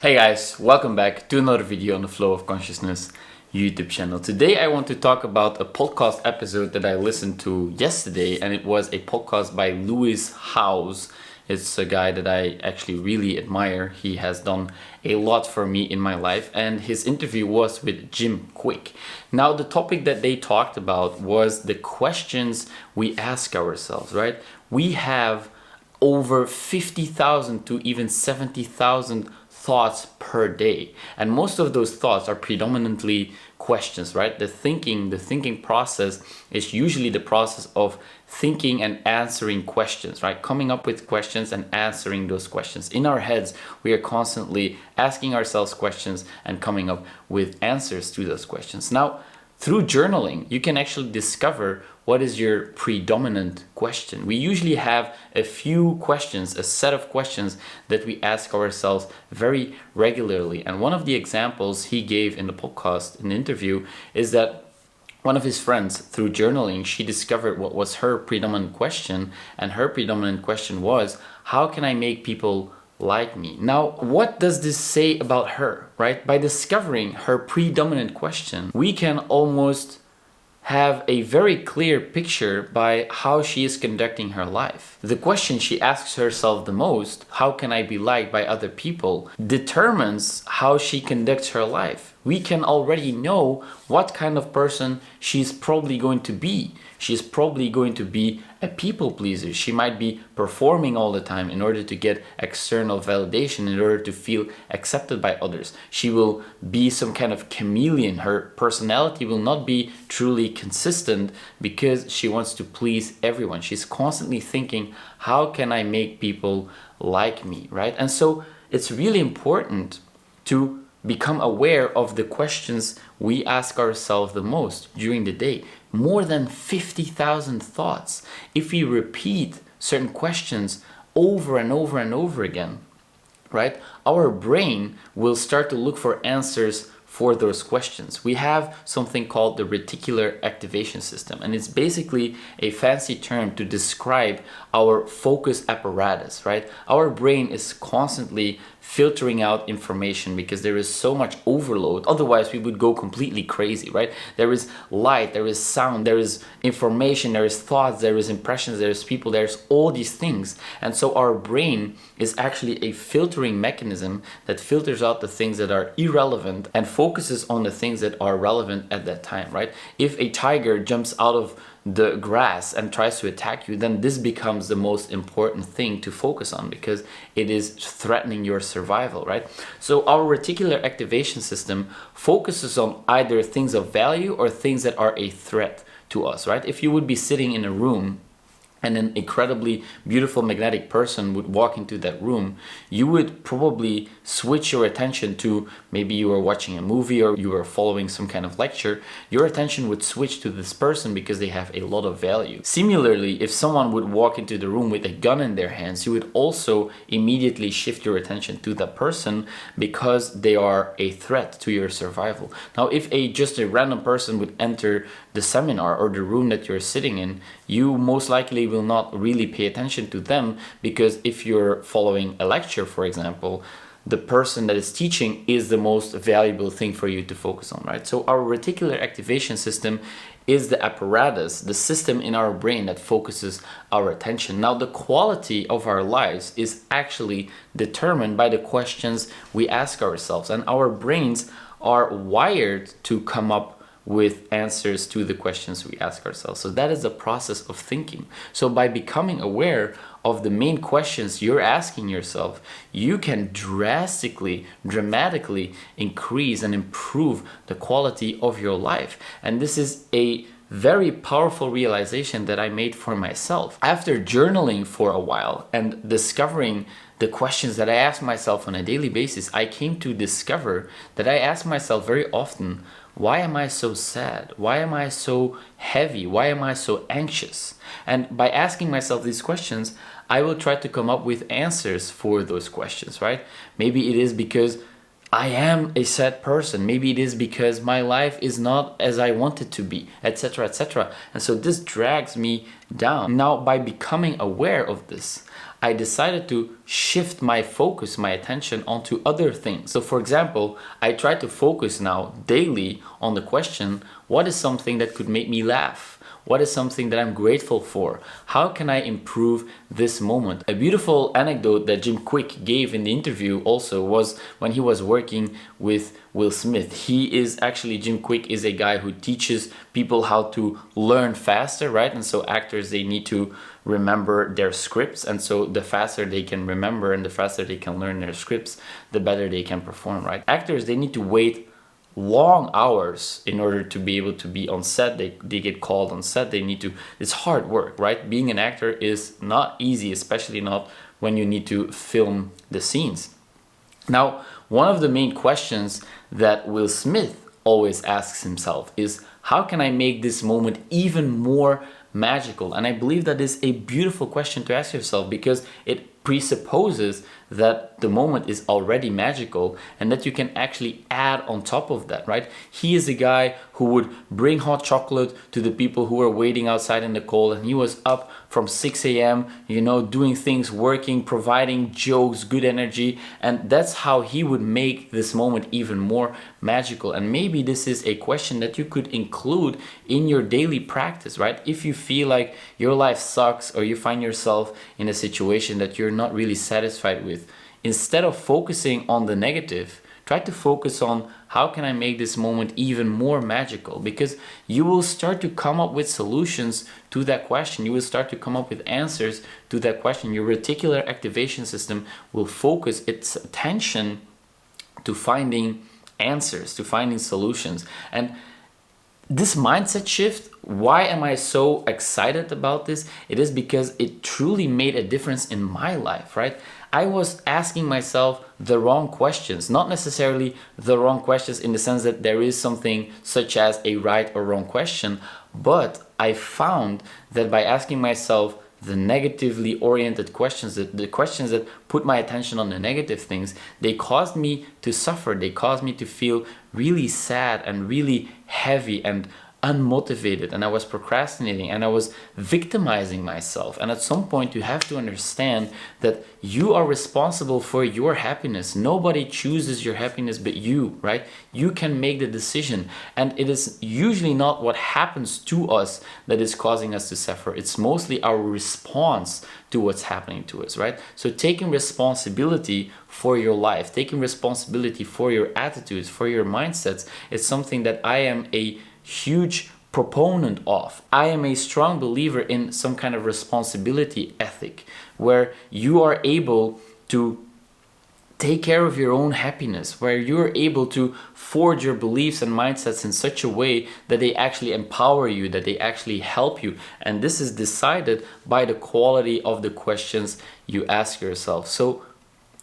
Hey guys, welcome back to another video on the Flow of Consciousness YouTube channel. Today I want to talk about a podcast episode that I listened to yesterday, and it was a podcast by Lewis Howes. It's a guy that I actually really admire. He has done a lot for me in my life, and his interview was with Jim Quick. Now, the topic that they talked about was the questions we ask ourselves, right? We have over 50,000 to even 70,000 thoughts per day, and most of those thoughts are predominantly questions, right? The thinking process is usually the process of thinking and answering questions, right? Coming up with questions and answering those questions. In our heads, we are constantly asking ourselves questions and coming up with answers to those questions. Now, through journaling, you can actually discover what is your predominant question. We usually have a few questions, a set of questions that we ask ourselves very regularly. And one of the examples he gave in the podcast, in the interview, is that one of his friends, through journaling, she discovered what was her predominant question. And her predominant question was, how can I make people like me? Now, what does this say about her, right? By discovering her predominant question, we can almost have a very clear picture by how she is conducting her life. The question she asks herself the most, how can I be liked by other people, determines how she conducts her life. We can already know what kind of person she's probably going to be. She's probably going to be a people pleaser. She might be performing all the time in order to get external validation, in order to feel accepted by others. She will be some kind of chameleon. Her personality will not be truly consistent because she wants to please everyone. She's constantly thinking, how can I make people like me, right? And so it's really important to become aware of the questions we ask ourselves the most during the day. More than 50,000 thoughts. If we repeat certain questions over and over and over again, right, our brain will start to look for answers for those questions. We have something called the reticular activation system, and it's basically a fancy term to describe our focus apparatus, right? Our brain is constantly filtering out information because there is so much overload. Otherwise, we would go completely crazy, right? There is light, there is sound, there is information, there is thoughts, there is impressions, there is people, there's all these things. And so our brain is actually a filtering mechanism that filters out the things that are irrelevant and focuses on the things that are relevant at that time, right? If a tiger jumps out of the grass and tries to attack you, then this becomes the most important thing to focus on because it is threatening your survival, right? So our reticular activation system focuses on either things of value or things that are a threat to us, right? If you would be sitting in a room and an incredibly beautiful magnetic person would walk into that room, you would probably switch your attention to, maybe you were watching a movie or you were following some kind of lecture, your attention would switch to this person because they have a lot of value. Similarly, if someone would walk into the room with a gun in their hands, you would also immediately shift your attention to that person because they are a threat to your survival. Now, if just a random person would enter the seminar or the room that you're sitting in, you most likely will not really pay attention to them, because if you're following a lecture, for example, the person that is teaching is the most valuable thing for you to focus on, right? So our reticular activation system is the apparatus, the system in our brain that focuses our attention. Now, the quality of our lives is actually determined by the questions we ask ourselves, and our brains are wired to come up with answers to the questions we ask ourselves. So that is the process of thinking. So by becoming aware of the main questions you're asking yourself, you can dramatically increase and improve the quality of your life. And this is a very powerful realization that I made for myself. After journaling for a while and discovering the questions that I ask myself on a daily basis, I came to discover that I ask myself very often, why am I so sad? Why am I so heavy? Why am I so anxious? And by asking myself these questions, I will try to come up with answers for those questions, right? Maybe it is because I am a sad person. Maybe it is because my life is not as I want it to be, etc., etc. And so this drags me down. Now, by becoming aware of this, I decided to shift my focus, my attention onto other things. So for example, I try to focus now daily on the question, what is something that could make me laugh? What is something that I'm grateful for? How can I improve this moment? A beautiful anecdote that Jim Kwik gave in the interview also was when he was working with Will Smith. Jim Kwik is a guy who teaches people how to learn faster, right? And so actors, they need to remember their scripts. And so the faster they can remember and the faster they can learn their scripts, the better they can perform, right? Actors, they need to wait long hours in order to be able to be on set. They get called on set. It's hard work, right? Being an actor is not easy, especially not when you need to film the scenes. Now, one of the main questions that Will Smith always asks himself is, how can I make this moment even more magical? And I believe that is a beautiful question to ask yourself, because it presupposes that the moment is already magical and that you can actually add on top of that, right? He is a guy who would bring hot chocolate to the people who were waiting outside in the cold, and he was up from 6 a.m., doing things, working, providing jokes, good energy, and that's how he would make this moment even more magical. And maybe this is a question that you could include in your daily practice, right? If you feel like your life sucks or you find yourself in a situation that you're not really satisfied with, instead of focusing on the negative, try to focus on, how can I make this moment even more magical? Because you will start to come up with solutions to that question. You will start to come up with answers to that question. Your reticular activation system will focus its attention to finding answers, to finding solutions. And this mindset shift, why am I so excited about this? It is because it truly made a difference in my life, right? I was asking myself the wrong questions, not necessarily the wrong questions in the sense that there is something such as a right or wrong question, but I found that by asking myself the negatively oriented questions, the questions that put my attention on the negative things, they caused me to suffer. They caused me to feel really sad and really heavy and unmotivated, and I was procrastinating and I was victimizing myself. And at some point you have to understand that you are responsible for your happiness. Nobody chooses your happiness but you, right? You can make the decision, and it is usually not what happens to us that is causing us to suffer. It's mostly our response to what's happening to us, right? So taking responsibility for your life, taking responsibility for your attitudes, for your mindsets, is something that I am a huge proponent of. I am a strong believer in some kind of responsibility ethic where you are able to take care of your own happiness, where you're able to forge your beliefs and mindsets in such a way that they actually empower you, that they actually help you. And this is decided by the quality of the questions you ask yourself. So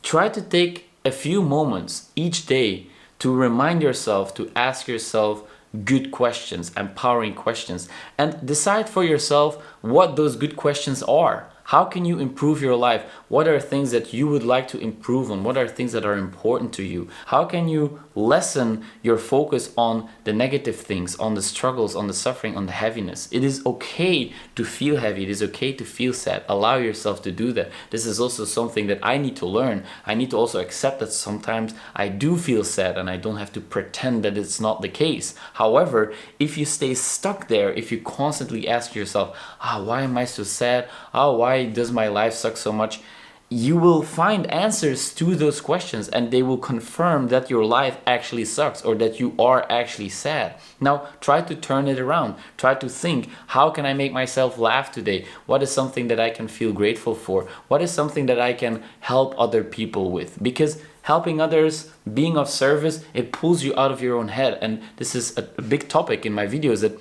try to take a few moments each day to remind yourself to ask yourself good questions, empowering questions, and decide for yourself what those good questions are. How can you improve your life? What are things that you would like to improve on? What are things that are important to you? How can you lessen your focus on the negative things, on the struggles, on the suffering, on the heaviness? It is okay to feel heavy. It is okay to feel sad. Allow yourself to do that. This is also something that I need to learn. I need to also accept that sometimes I do feel sad and I don't have to pretend that it's not the case. However, if you stay stuck there, if you constantly ask yourself, why am I so sad? Why does my life suck so much? You will find answers to those questions, and they will confirm that your life actually sucks or that you are actually sad. Now try to turn it around. Try to think, how can I make myself laugh today? What is something that I can feel grateful for? What is something that I can help other people with? Because helping others, being of service, it pulls you out of your own head. And this is a big topic in my videos, that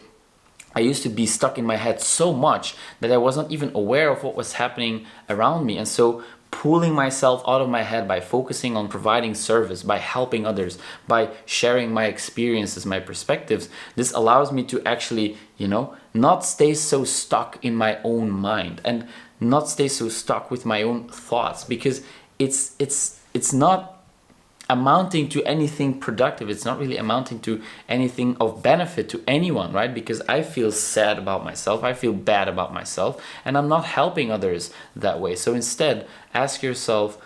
I used to be stuck in my head so much that I was not even aware of what was happening around me. And so pulling myself out of my head by focusing on providing service, by helping others, by sharing my experiences, my perspectives, this allows me to actually, not stay so stuck in my own mind and not stay so stuck with my own thoughts, because it's not amounting to anything productive. It's not really amounting to anything of benefit to anyone, right? Because I feel sad about myself, I feel bad about myself, and I'm not helping others that way. So instead, ask yourself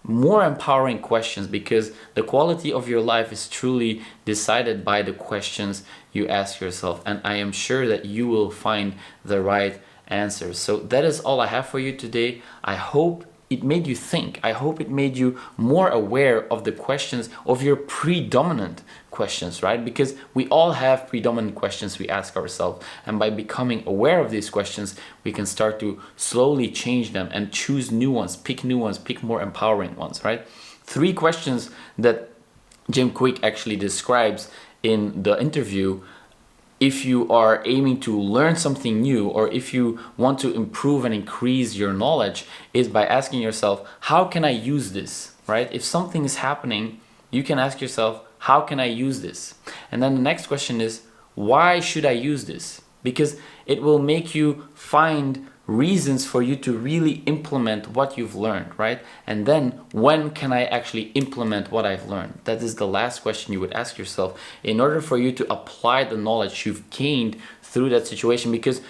more empowering questions, because the quality of your life is truly decided by the questions you ask yourself, and I am sure that you will find the right answers. So that is all I have for you today. I hope it made you think. I hope it made you more aware of the questions, of your predominant questions, right? Because we all have predominant questions we ask ourselves, and by becoming aware of these questions, we can start to slowly change them and choose new ones, pick more empowering ones, right? 3 questions that Jim Quick actually describes in the interview if you are aiming to learn something new, or if you want to improve and increase your knowledge, is by asking yourself, how can I use this, right? If something is happening, you can ask yourself, how can I use this? And then the next question is, why should I use this? Because it will make you find reasons for you to really implement what you've learned, right? And then, when can I actually implement what I've learned? That is the last question you would ask yourself in order for you to apply the knowledge you've gained through that situation. Because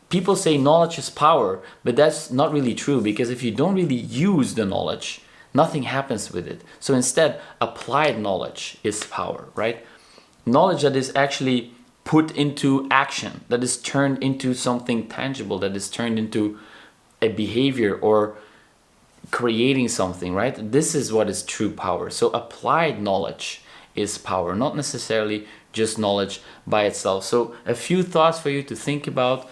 people say knowledge is power, but that's not really true, because if you don't really use the knowledge, nothing happens with it. So instead, applied knowledge is power, right? Knowledge that is actually put into action, that is turned into something tangible, that is turned into a behavior or creating something, right? This is what is true power. So applied knowledge is power, not necessarily just knowledge by itself. So a few thoughts for you to think about.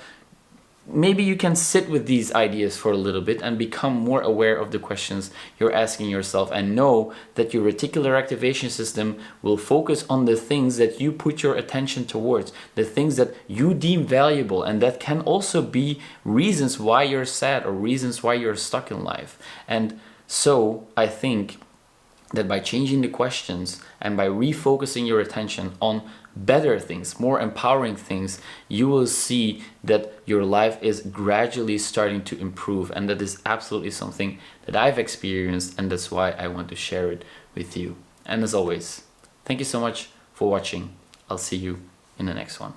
Maybe you can sit with these ideas for a little bit and become more aware of the questions you're asking yourself, and know that your reticular activation system will focus on the things that you put your attention towards, the things that you deem valuable, and that can also be reasons why you're sad or reasons why you're stuck in life. And so I think that by changing the questions and by refocusing your attention on better things, more empowering things, you will see that your life is gradually starting to improve. And that is absolutely something that I've experienced, and that's why I want to share it with you. And as always, thank you so much for watching. I'll see you in the next one.